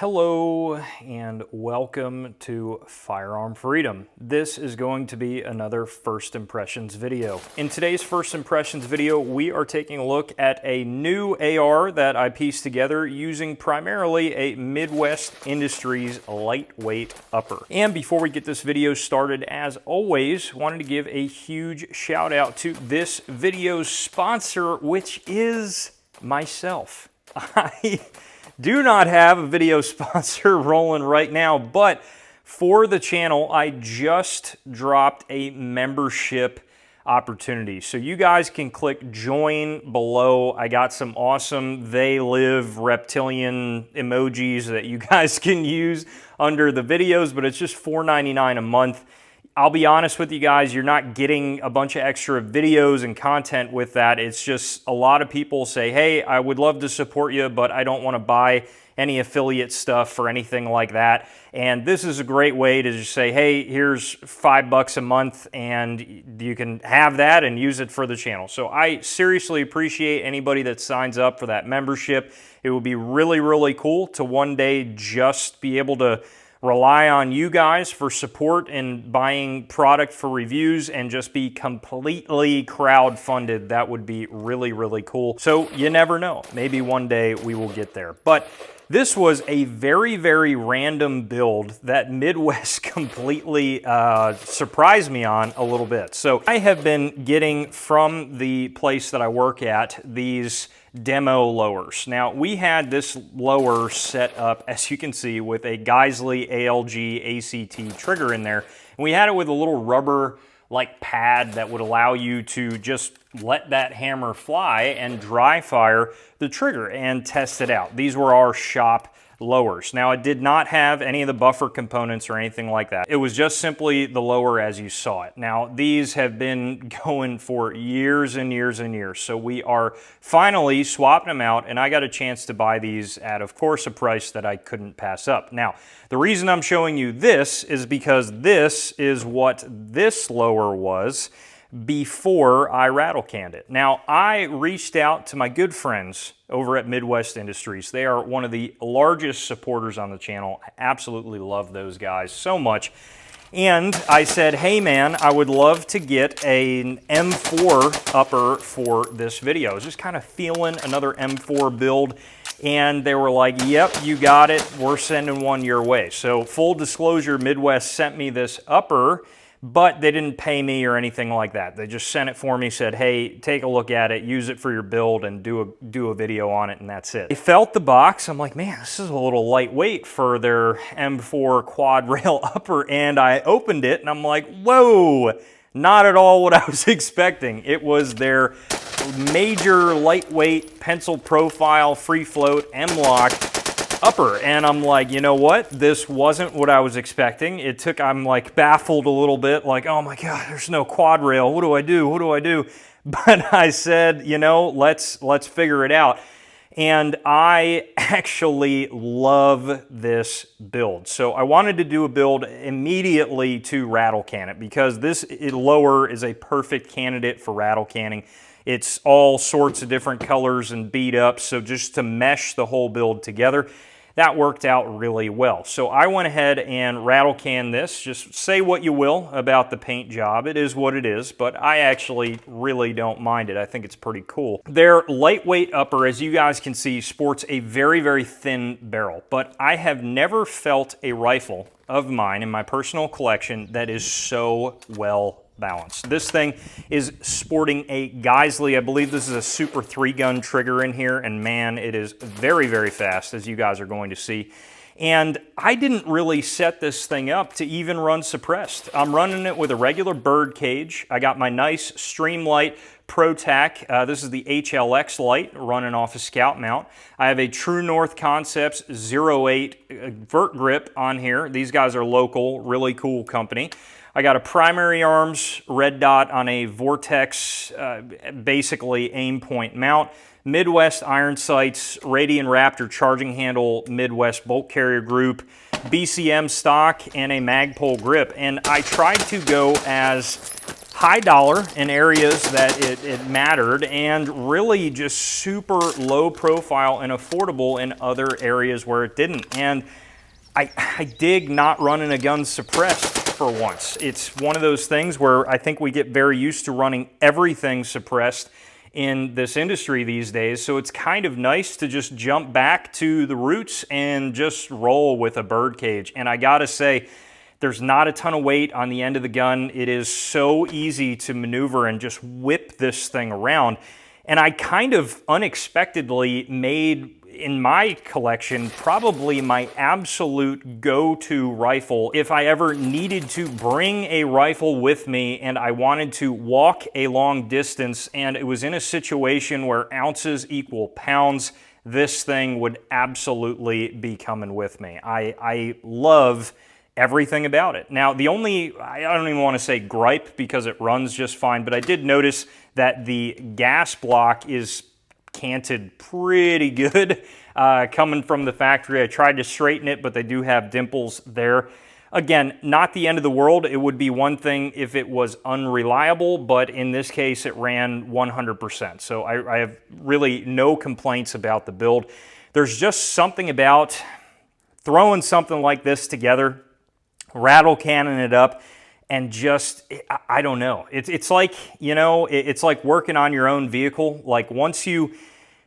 Hello and welcome to Firearm Freedom. This is going to be another First Impressions video. In today's First Impressions video, we are taking a look at a new AR that I pieced together using primarily a Midwest Industries lightweight upper. And before we get this video started, as always, wanted to give a huge shout out to this video's sponsor, which is myself. I do not have a video sponsor rolling right now, but for the channel, I just dropped a membership opportunity. So you guys can click join below. I got some awesome They Live reptilian emojis that you guys can use under the videos, but it's just $4.99 a month. I'll be honest with you guys, you're not getting a bunch of extra videos and content with that. It's just a lot of people say, hey, I would love to support you, but I don't want to buy any affiliate stuff or anything like that. And this is a great way to just say, hey, here's $5 a month and you can have that and use it for the channel. So I seriously appreciate anybody that signs up for that membership. It would be really, really cool to one day just be able to rely on you guys for support in buying product for reviews and just be completely crowd-funded. That would be really, really cool. So you never know. Maybe one day we will get there. But this was a very, very random build that Midwest completely surprised me on a little bit. So I have been getting from the place that I work at these demo lowers. Now, we had this lower set up, as you can see, with a Geissele ALG ACT trigger in there. And we had it with a little rubber like pad that would allow you to just let that hammer fly and dry fire the trigger and test it out. These were our shop lowers. Now, it did not have any of the buffer components or anything like that. It was just simply the lower as you saw it. Now, these have been going for years and years and years. So we are finally swapping them out, and I got a chance to buy these at, of course, a price that I couldn't pass up. Now, the reason I'm showing you this is because this is what this lower was before I rattle canned it. Now, I reached out to my good friends over at Midwest Industries. They are one of the largest supporters on the channel. I absolutely love those guys so much. And I said, hey man, I would love to get an M4 upper for this video. I was just kind of feeling another M4 build, and they were like, yep, you got it. We're sending one your way. So full disclosure, Midwest sent me this upper, but they didn't pay me or anything like that. They just sent it for me, said, hey, take a look at it, use it for your build, and do a video on it, and that's it. I felt the box. I'm like, man, this is a little lightweight for their M4 quad rail upper, and I opened it, and I'm like, whoa, not at all what I was expecting. It was their major lightweight pencil profile free float M-LOK upper, and I'm like, you know what? This wasn't what I was expecting. I'm like baffled a little bit, like, oh my God, there's no quad rail. What do I do? What do I do? But I said, you know, let's figure it out. And I actually love this build. So I wanted to do a build immediately to rattle can it because this lower is a perfect candidate for rattle canning. It's all sorts of different colors and beat up, so just to mesh the whole build together, that worked out really well. So I went ahead and rattle canned this. Just say what you will about the paint job. It is what it is, but I actually really don't mind it. I think it's pretty cool. Their lightweight upper, as you guys can see, sports a very, very thin barrel, but I have never felt a rifle of mine in my personal collection that is so well balanced. This thing is sporting a Geissele. I believe this is a Super 3-gun trigger in here, and man, it is very, very fast, as you guys are going to see. And I didn't really set this thing up to even run suppressed. I'm running it with a regular bird cage. I got my nice Streamlight ProTac. This is the HLX light running off a Scout mount. I have a True North Concepts 08 vert grip on here. These guys are local, really cool company. I got a Primary Arms red dot on a Vortex, basically aim point mount. Midwest iron sights, Radian Raptor charging handle, Midwest bolt carrier group, BCM stock, and a Magpul grip. And I tried to go as high dollar in areas that it mattered, and really just super low profile and affordable in other areas where it didn't. And I dig not running a gun suppressed for once. It's one of those things where I think we get very used to running everything suppressed in this industry these days, so it's kind of nice to just jump back to the roots and just roll with a birdcage. And I gotta say, there's not a ton of weight on the end of the gun. It is so easy to maneuver and just whip this thing around. And I kind of unexpectedly made, in my collection, probably my absolute go-to rifle if I ever needed to bring a rifle with me and I wanted to walk a long distance and it was in a situation where ounces equal pounds. This thing would absolutely be coming with me. I love everything about it. Now, the only, I don't even want to say gripe because it runs just fine, but I did notice that the gas block is canted pretty good coming from the factory. I tried to straighten it, but they do have dimples there. Again, not the end of the world. It would be one thing if it was unreliable, but in this case, it ran 100%. So I have really no complaints about the build. There's just something about throwing something like this together, rattle cannon it up, and just, I don't know. It's like, you know, it's like working on your own vehicle. Like once you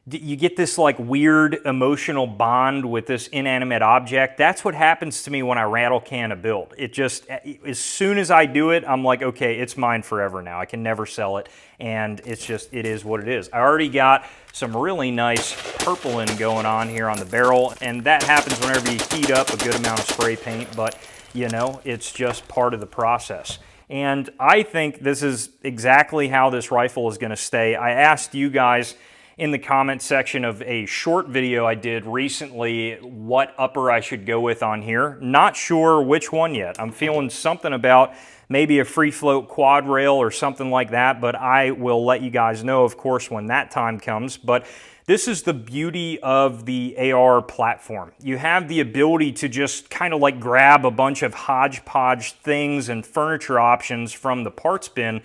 get this like weird emotional bond with this inanimate object, that's what happens to me when I rattle can a build. It just, as soon as I do it, I'm like, okay, it's mine forever now. I can never sell it. And it's just, it is what it is. I already got some really nice purpling going on here on the barrel, and that happens whenever you heat up a good amount of spray paint, but you know, it's just part of the process. And I think this is exactly how this rifle is going to stay. I asked you guys in the comment section of a short video I did recently what upper I should go with on here. Not sure which one yet. I'm feeling something about maybe a free float quad rail or something like that, but I will let you guys know, of course, when that time comes. But this is the beauty of the AR platform. You have the ability to just kind of like grab a bunch of hodgepodge things and furniture options from the parts bin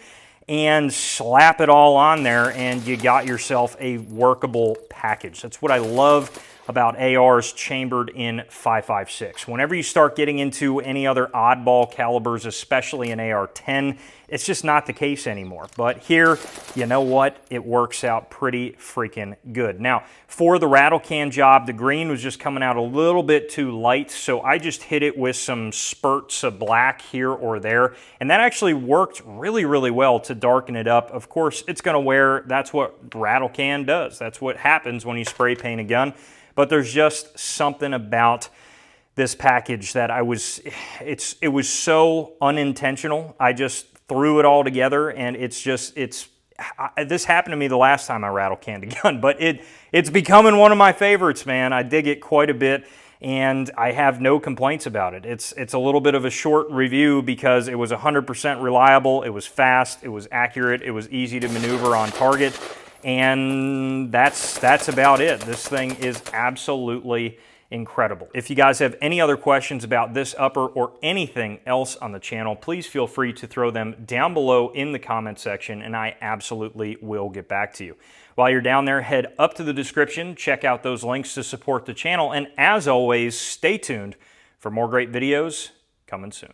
and slap it all on there, and you got yourself a workable package. That's what I love about ARs chambered in 5.56. Whenever you start getting into any other oddball calibers, especially an AR-10, it's just not the case anymore. But here, you know what? It works out pretty freaking good. Now, for the rattle can job, the green was just coming out a little bit too light, so I just hit it with some spurts of black here or there, and that actually worked really, really well to darken it up. Of course, it's going to wear, that's what rattle can does. That's what happens when you spray paint a gun. But there's just something about this package that it was so unintentional. I just threw it all together, and this happened to me the last time I rattle canned a gun, but it's becoming one of my favorites, man. I dig it quite a bit, and I have no complaints about it. It's a little bit of a short review because it was 100% reliable, it was fast, it was accurate, it was easy to maneuver on target, and that's about it. This thing is absolutely incredible. If you guys have any other questions about this upper or anything else on the channel, please feel free to throw them down below in the comment section, and I absolutely will get back to you. While you're down there, head up to the description, check out those links to support the channel, and as always, stay tuned for more great videos coming soon.